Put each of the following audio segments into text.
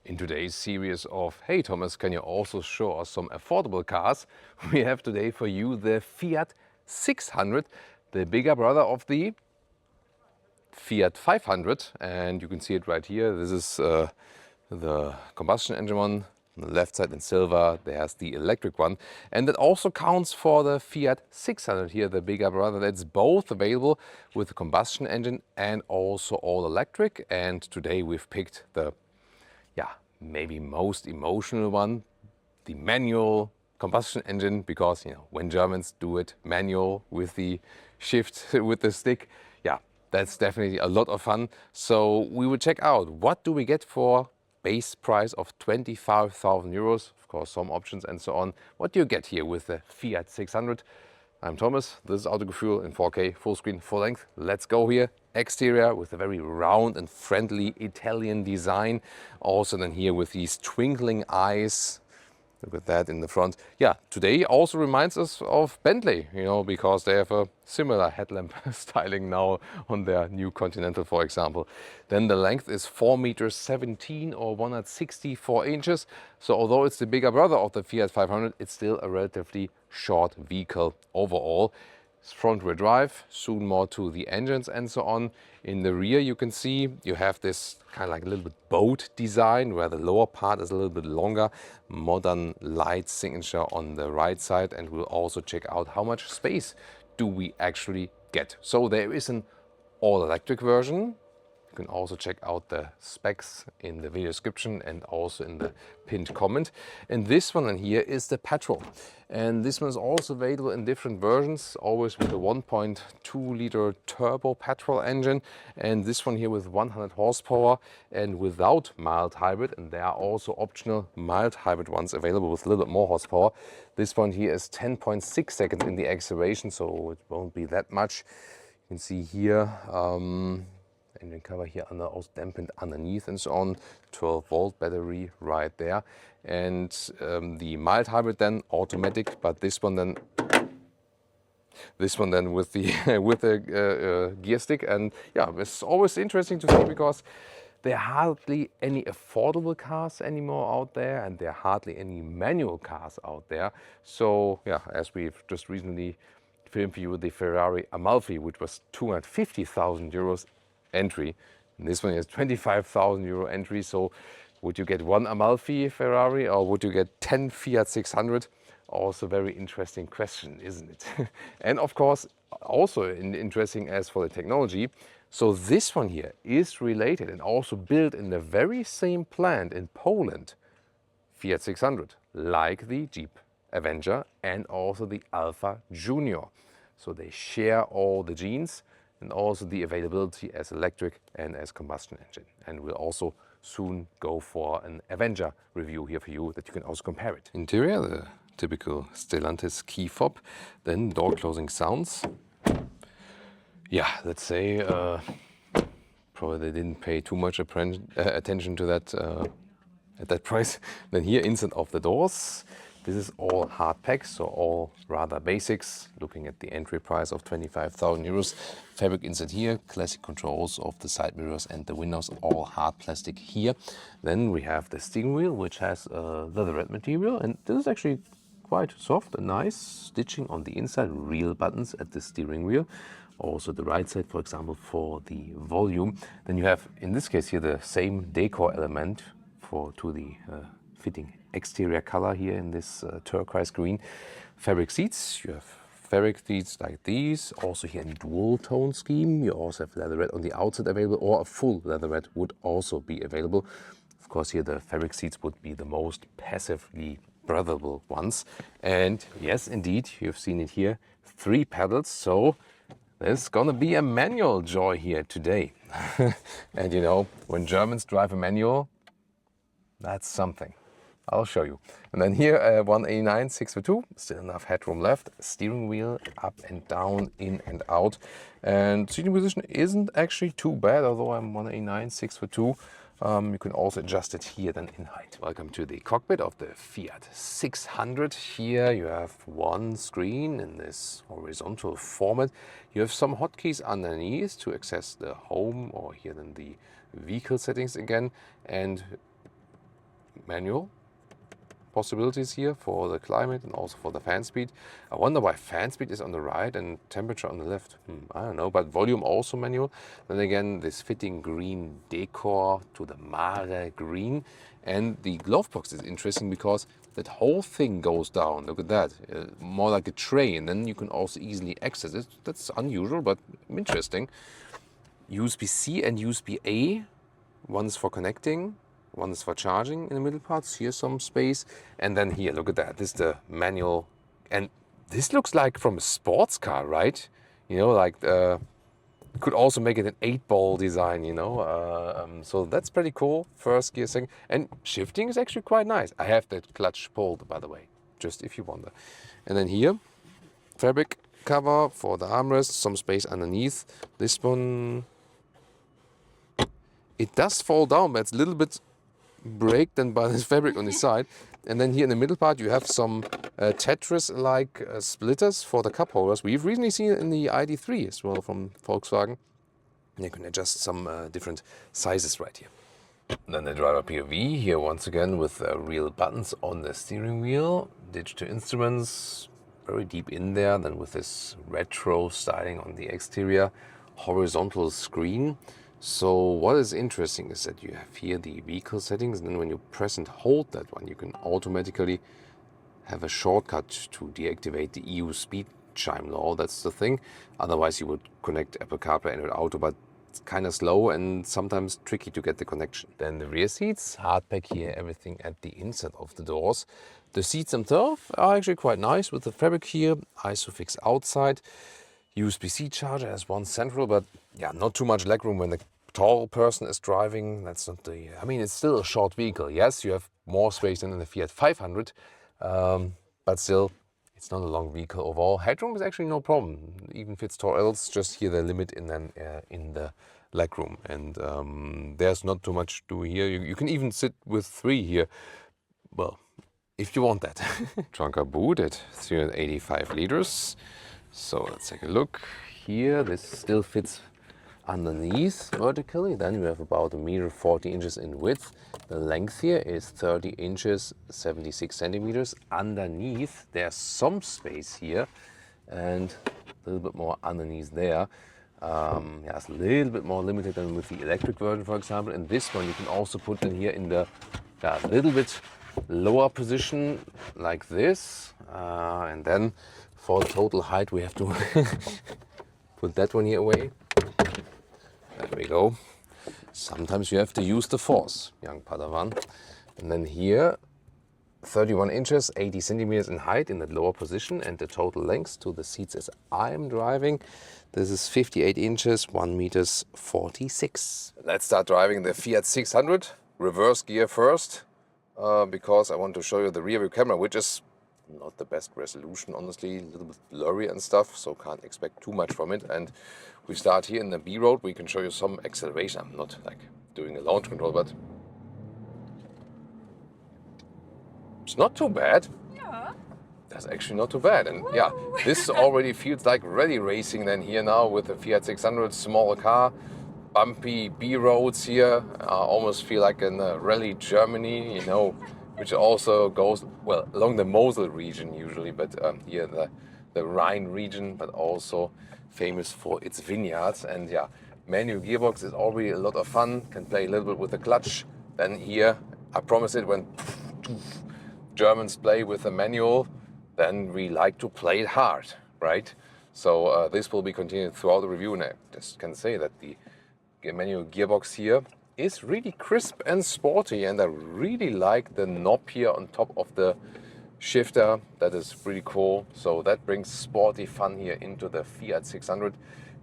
In today's series of Hey Thomas, can you also show us some affordable cars? We have today for you the Fiat 600, the bigger brother of the Fiat 500, and you can see it right here. This is the combustion engine one. On the left side in silver, there's the electric one. And that also counts for the Fiat 600 here, the bigger brother. That's both available with the combustion engine and also all electric. And today we've picked the maybe most emotional one, the manual combustion engine, because when Germans do it manual with the shift with the stick, that's definitely a lot of fun. So we will check out what do we get for base price of 25,000 euros, of course some options and so on. What do you get here with the Fiat 600? I'm Thomas, this is Autogefühl in 4K, full screen, full length. Let's go here. Exterior with a very round and friendly Italian design. Also then here with these twinkling eyes. Look at that in the front. Yeah, today also reminds us of Bentley, because they have a similar headlamp styling now on their new Continental, for example. Then the length is 4.17 meters or 164 inches. So although it's the bigger brother of the Fiat 500, it's still a relatively short vehicle overall. It's front-wheel drive, soon more to the engines and so on. In the rear you can see you have this kind of like a little bit boat design where the lower part is a little bit longer. Modern light signature on the right side, and we'll also check out how much space do we actually get. So there is an all-electric version. You can also check out the specs in the video description and also in the pinned comment. And this one in here is the petrol. And this one is also available in different versions, always with a 1.2 liter turbo petrol engine. And this one here with 100 horsepower and without mild hybrid. And there are also optional mild hybrid ones available with a little bit more horsepower. This one here is 10.6 seconds in the acceleration, so it won't be that much. You can see here, engine cover here also dampened underneath and so on. 12-volt battery right there. And the mild hybrid then automatic, but this one then with the with the gear stick. And yeah, it's always interesting to see because there are hardly any affordable cars anymore out there, and there are hardly any manual cars out there. So yeah, as we've just recently filmed for you the Ferrari Amalfi, which was 250,000 euros entry, and this one is 25,000 euro entry. So would you get one Amalfi Ferrari or would you get 10 Fiat 600? Also very interesting question, isn't it? And of course also interesting as for the technology. So this one here is related and also built in the very same plant in Poland, Fiat 600, like the Jeep Avenger and also the Alfa Junior. So they share all the genes and also the availability as electric and as combustion engine. And we'll also soon go for an Avenger review here for you that you can also compare it. Interior, the typical Stellantis key fob, then door closing sounds. Yeah, let's say probably they didn't pay too much attention to that at that price. Then here, inside of the doors. This is all hard packs, so all rather basics. Looking at the entry price of 25,000 euros. Fabric inside here, classic controls of the side mirrors and the windows, all hard plastic here. Then we have the steering wheel, which has leatherette material, and this is actually quite soft and nice. Stitching on the inside, real buttons at the steering wheel. Also the right side, for example, for the volume. Then you have, in this case here, the same decor element to the fitting exterior color here in this turquoise green. Fabric seats, you have fabric seats like these, also here in dual tone scheme. You also have leatherette on the outside available, or a full leatherette would also be available. Of course here the fabric seats would be the most passively breathable ones. And yes, indeed, you've seen it here, 3 pedals, so there's gonna be a manual joy here today. And when Germans drive a manual, that's something. I'll show you. And then here, 189 6x2, still enough headroom left. Steering wheel up and down, in and out. And seating position isn't actually too bad, although I'm 189 6x2. You can also adjust it here then in height. Welcome to the cockpit of the Fiat 600. Here you have one screen in this horizontal format. You have some hotkeys underneath to access the home, or here then the vehicle settings again. And manual possibilities here for the climate and also for the fan speed. I wonder why fan speed is on the right and temperature on the left. I don't know, but volume also manual. Then again, this fitting green decor to the Mare green. And the glove box is interesting because that whole thing goes down. Look at that, more like a tray, and then you can also easily access it. That's unusual, but interesting. USB-C and USB-A, one is for connecting, one is for charging in the middle parts. Here's some space. And then here, look at that. This is the manual. And this looks like from a sports car, right? You know, like could also make it an 8-ball design, you know. So that's pretty cool. First gear, second. And shifting is actually quite nice. I have that clutch pulled, by the way, just if you wonder. And then here, fabric cover for the armrest, some space underneath. This one, it does fall down, but it's a little bit break than by this fabric on the side. And then here in the middle part you have some Tetris-like splitters for the cup holders. We've recently seen it in the ID.3 as well from Volkswagen. And you can adjust some different sizes right here. Then the driver POV here once again with real buttons on the steering wheel, digital instruments very deep in there, then with this retro styling on the exterior, horizontal screen. So what is interesting is that you have here the vehicle settings, and then when you press and hold that one, you can automatically have a shortcut to deactivate the EU speed chime law. That's the thing. Otherwise you would connect Apple CarPlay and Auto, but it's kind of slow and sometimes tricky to get the connection. Then the rear seats, hardback here, everything at the inside of the doors. The seats themselves are actually quite nice with the fabric here, ISOFIX outside. USB-C charger has one central, but yeah, not too much legroom when the tall person is driving. That's not the, I mean, it's still a short vehicle. Yes, you have more space than in the Fiat 500, but still, it's not a long vehicle overall. Headroom is actually no problem. Even fits tall adults, just here the limit in the legroom. And there's not too much to do here. You can even sit with 3 here. Well, if you want that. Trunker boot at 385 liters. So let's take a look here. This still fits underneath vertically. Then we have about 1 meter 40 inches in width. The length here is 30 inches 76 centimeters. Underneath there's some space here and a little bit more underneath there. Yeah, it's a little bit more limited than with the electric version, for example. And this one you can also put in here in the little bit lower position like this, and then for total height we have to put that one here away. There we go. Sometimes you have to use the force, young Padawan. And then here 31 inches 80 centimeters in height in the lower position, and the total length to the seats as I'm driving, this is 58 inches 1 meters 46. Let's start driving the Fiat 600 reverse gear first. Because I want to show you the rear view camera, which is not the best resolution, honestly, a little bit blurry and stuff, so can't expect too much from it. And we start here in the B road. We can show you some acceleration. I'm not like doing a launch control, but it's not too bad. Yeah. That's actually not too bad. And yeah, this already feels like rally racing then here now with the Fiat 600, smaller car. Bumpy B roads here, almost feel like in rally Germany, you know, which also goes, well, along the Mosel region usually, but here the Rhine region, but also famous for its vineyards. And yeah, manual gearbox is already a lot of fun, can play a little bit with the clutch. Then here, I promise it, when Germans play with the manual, then we like to play it hard, right? So this will be continued throughout the review, and I just can say that the manual gearbox here is really crisp and sporty, and I really like the knob here on top of the shifter. That is pretty cool. So that brings sporty fun here into the Fiat 600.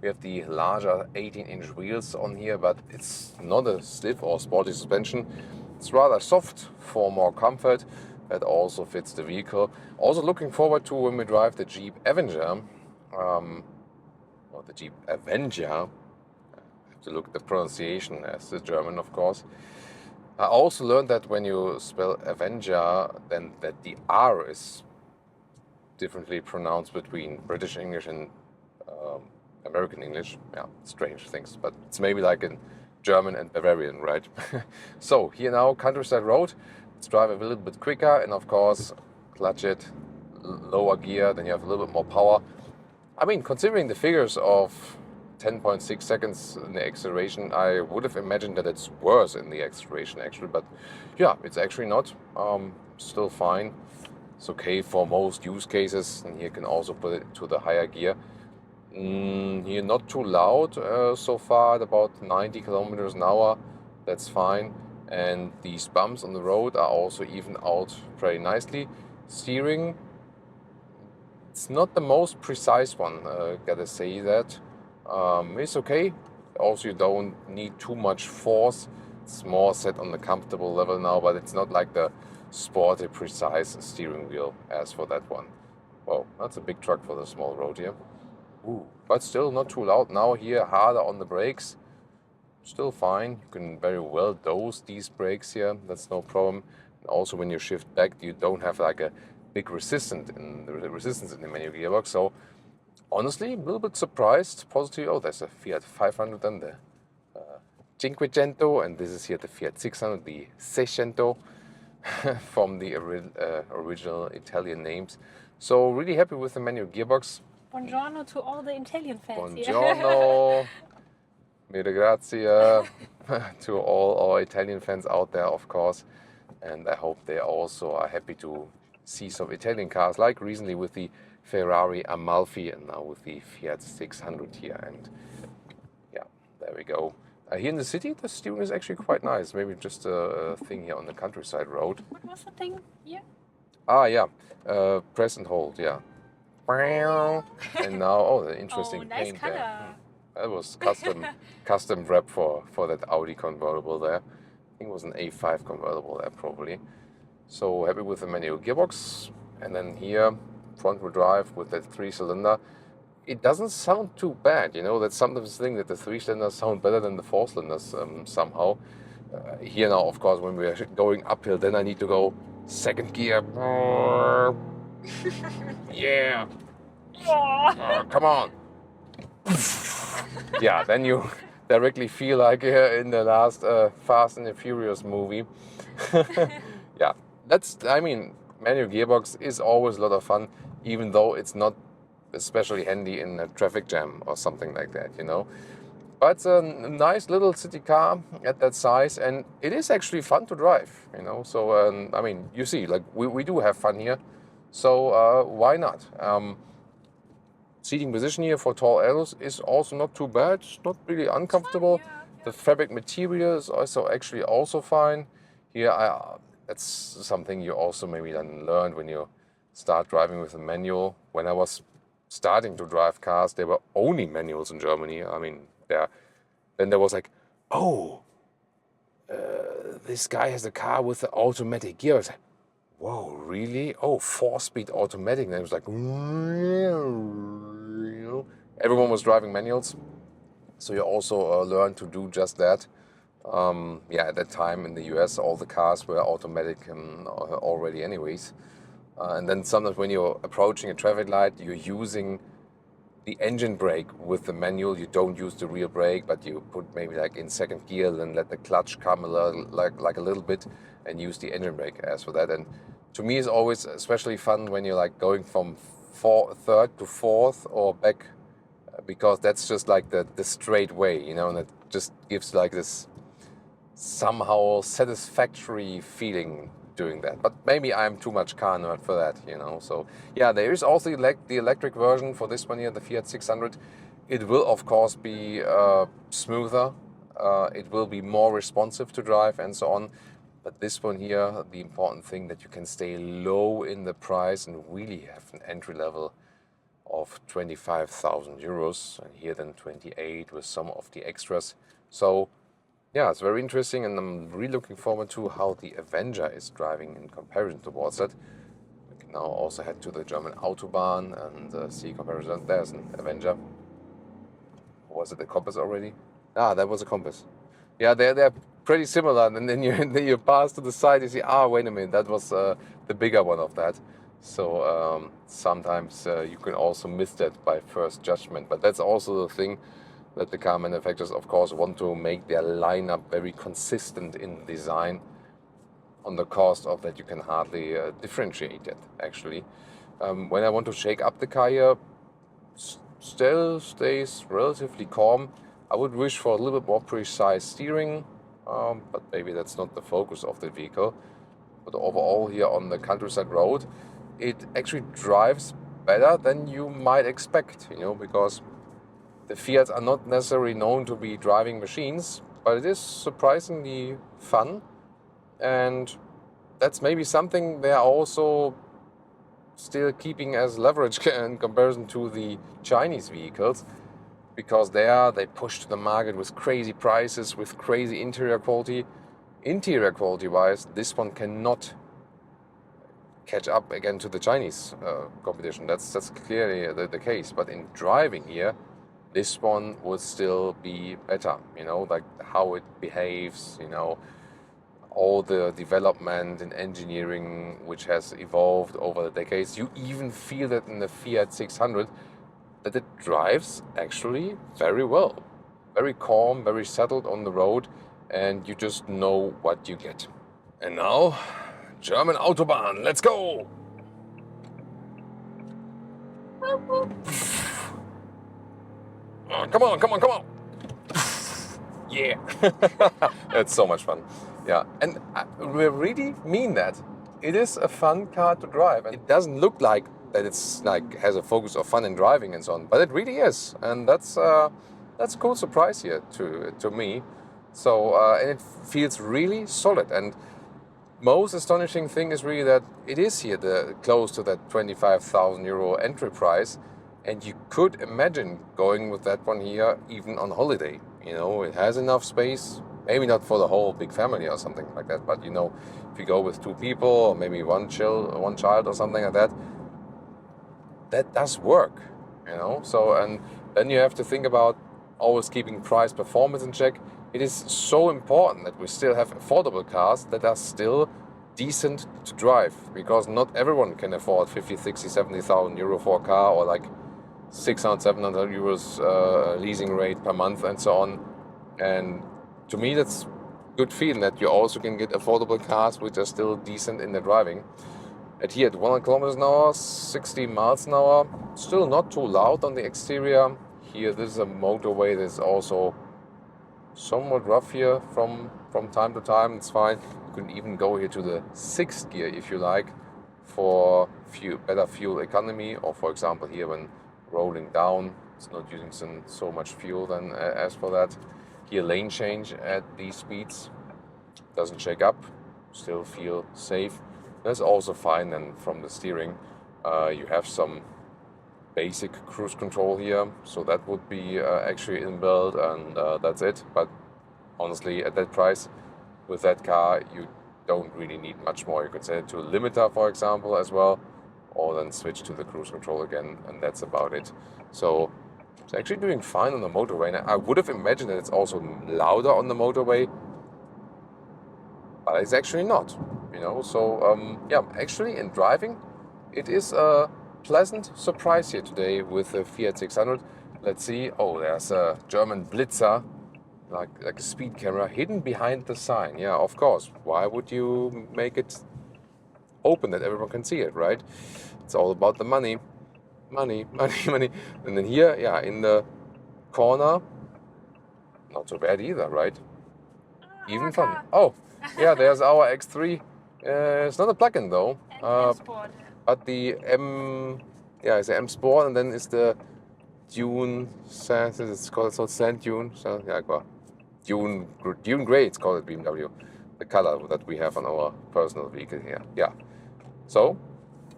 We have the larger 18-inch wheels on here, but it's not a stiff or sporty suspension. It's rather soft for more comfort. That also fits the vehicle. Also looking forward to when we drive the Jeep Avenger, or the Jeep Avenger. To look at the pronunciation as the German, of course. I also learned that when you spell Avenger, then that the R is differently pronounced between British English and American English. Yeah, strange things, but it's maybe like in German and Bavarian, right? So here now, countryside road, Let's drive a little bit quicker, and of course, clutch it, lower gear, then you have a little bit more power. I mean, considering the figures of 10.6 seconds in the acceleration, I would have imagined that it's worse in the acceleration actually, but yeah, it's actually not. Still fine. It's okay for most use cases, and you can also put it to the higher gear. Here not too loud so far at about 90 kilometers an hour. That's fine. And these bumps on the road are also evened out pretty nicely. Steering, it's not the most precise one, gotta say that. It's okay. Also, you don't need too much force. It's more set on the comfortable level now, but it's not like the sporty, precise steering wheel as for that one. Well, that's a big truck for the small road here. Ooh, but still not too loud. Now here, harder on the brakes. Still fine. You can very well dose these brakes here. That's no problem. And also, when you shift back, you don't have like a big resistance in the manual gearbox. So honestly, a little bit surprised. Positive. Oh, there's a Fiat 500 and the Cinquecento, and this is here the Fiat 600, the Seicento, from the original Italian names. So really happy with the manual gearbox. Buongiorno to all the Italian fans. Buongiorno, mille grazie to all our Italian fans out there, of course. And I hope they also are happy to see some Italian cars, like recently with the Ferrari Amalfi and now with the Fiat 600 here. And yeah, there we go. Here in the city, the steering is actually quite nice. Maybe just a thing here on the countryside road. What was the thing here? Ah, yeah. Press and hold, yeah. And now, oh, the interesting nice paint color. there. That was custom wrap for that Audi convertible there. I think it was an A5 convertible there probably. So happy with the manual gearbox. And then here, front wheel drive with that 3-cylinder. It doesn't sound too bad, you know. That's sometimes the thing that the 3-cylinders sound better than the 4-cylinders somehow. Here now, of course, when we're going uphill, then I need to go second gear. Yeah. Come on. Yeah, then you directly feel like in the last Fast and the Furious movie. Yeah, I mean, manual gearbox is always a lot of fun, even though it's not especially handy in a traffic jam or something like that, you know. But it's a nice little city car at that size, and it is actually fun to drive, you know. So, I mean, you see, like, we do have fun here, so why not? Seating position here for tall adults is also not too bad. It's not really uncomfortable. Fine, yeah. The fabric material is also fine. Here, that's something you also maybe then learned when you start driving with a manual. When I was starting to drive cars, there were only manuals in Germany. I mean, then there was like, oh, this guy has a car with the automatic gear. I was like, whoa, really? Oh, 4-speed automatic. And it was like, you know, everyone was driving manuals. So you also learn to do just that. Yeah, at that time in the US, all the cars were automatic already anyways. And then sometimes when you're approaching a traffic light, you're using the engine brake with the manual. You don't use the rear brake, but you put maybe like in second gear and let the clutch come a little bit and use the engine brake as for that. And to me, it's always especially fun when you're like going from third to fourth or back, because that's just like the straight way, you know, and it just gives like this somehow satisfactory feeling doing that. But maybe I'm too much car nerd for that, you know. So yeah, there is also the electric version for this one here, the Fiat 600. It will of course be smoother. It will be more responsive to drive and so on. But this one here, the important thing that you can stay low in the price and really have an entry level of 25,000 euros, and here then 28 with some of the extras. So yeah, it's very interesting, and I'm really looking forward to how the Avenger is driving in comparison towards that. We can now also head to the German Autobahn and see comparison. There's an Avenger. Was it a Compass already? Ah, that was a Compass. Yeah, they're pretty similar, and then you pass to the side, you see, wait a minute, that was the bigger one of that. So sometimes you can also miss that by first judgment, but that's also the thing that the car manufacturers, of course, want to make their lineup very consistent in design. on the cost of that you can hardly differentiate it, actually. When I want to shake up the car here, still stays relatively calm. I would wish for a little bit more precise steering, but maybe that's not the focus of the vehicle. But overall here on the countryside road, it actually drives better than you might expect, you know, because the Fiats are not necessarily known to be driving machines, but it is surprisingly fun. And that's maybe something they're also still keeping as leverage in comparison to the Chinese vehicles, because they push to the market with crazy prices, with crazy interior quality. Interior quality wise, this one cannot catch up again to the Chinese competition. That's clearly the case. But in driving here, this one would still be better, you know, like how it behaves, you know, all the development and engineering which has evolved over the decades. You even feel that in the Fiat 600 that it drives actually very well. Very calm, very settled on the road, and you just know what you get. And now, German Autobahn, let's go! Oh, come on, come on, come on! Yeah! It's so much fun. Yeah, and we really mean that. It is a fun car to drive, and it doesn't look like that it's like has a focus of fun in driving and so on, but it really is, and that's a cool surprise here to me. So and it feels really solid. And most astonishing thing is really that it is here close to that 25,000 euro entry price, and you could imagine going with that one here even on holiday. You know, it has enough space. Maybe not for the whole big family or something like that, but you know, if you go with two people or maybe one child or something like that, that does work, you know. So, and then you have to think about always keeping price performance in check. It is so important that we still have affordable cars that are still decent to drive, because not everyone can afford 50, 60, 70,000 euro for a car, or like 600, 700 euros leasing rate per month and so on. And to me, that's good feeling that you also can get affordable cars which are still decent in the driving. And here at 100 kilometers an hour, 60 miles an hour, still not too loud on the exterior. Here, this is a motorway that's also somewhat rough here from time to time. It's fine. You can even go here to the 6th gear if you like, for better fuel economy, or for example here when rolling down, it's not using so much fuel then as for that. Here lane change at these speeds, doesn't shake up, still feel safe. That's also fine. And from the steering, you have some basic cruise control here, so that would be actually inbuilt, and that's it. But honestly, at that price, with that car, you don't really need much more. You could set it to a limiter, for example, as well, or then switch to the cruise control again, and that's about it. So it's actually doing fine on the motorway. And I would have imagined that it's also louder on the motorway, but it's actually not, you know. So yeah, actually in driving, it is a pleasant surprise here today with the Fiat 600. Let's see. Oh, there's a German Blitzer, like a speed camera hidden behind the sign. Yeah, of course. Why would you make it open that everyone can see it, right? It's all about the money. Money, money, money. And then here, yeah, in the corner, not so bad either, right? Even fun. Oh, yeah, there's our X3. It's not a plug-in though. But the it's the M Sport, and then is the Dune. It's called Sand Dune. So yeah, Dune Grey. It's called at BMW. The color that we have on our personal vehicle here. Yeah. So,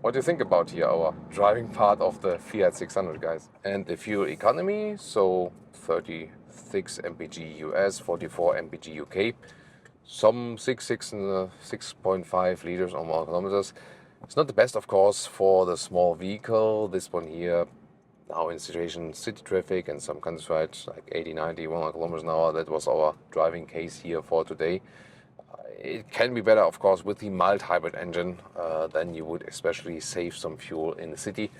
what do you think about here our driving part of the Fiat 600, guys? And the fuel economy, so 36 mpg US, 44 mpg UK, some 6.6 and 6.5 liters on 1 kilometers. It's not the best, of course, for the small vehicle. This one here, now in situation city traffic and some countryside, like 80, 90, 100 kilometers an hour. That was our driving case here for today. It can be better, of course, with the mild hybrid engine. Then you would especially save some fuel in the city.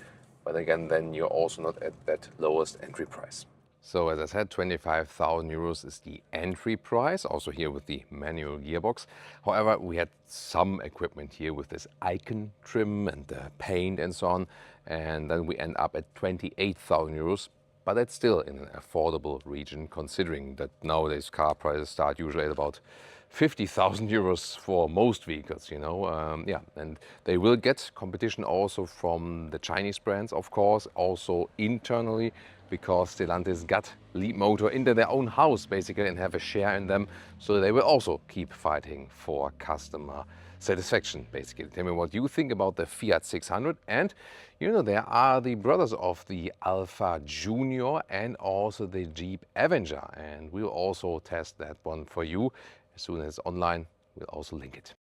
But again, then you're also not at that lowest entry price. So as I said, 25,000 euros is the entry price, also here with the manual gearbox. However, we had some equipment here with this icon trim and the paint and so on. And then we end up at 28,000 euros. But that's still in an affordable region, considering that nowadays car prices start usually at about 50,000 euros for most vehicles, you know. Yeah, and they will get competition also from the Chinese brands, of course, also internally, because Stellantis got Leapmotor into their own house basically and have a share in them. So they will also keep fighting for customer satisfaction, basically. Tell me what you think about the Fiat 600. And you know, there are the brothers of the Alfa Junior and also the Jeep Avenger, and we'll also test that one for you as soon as it's online. We'll also link it.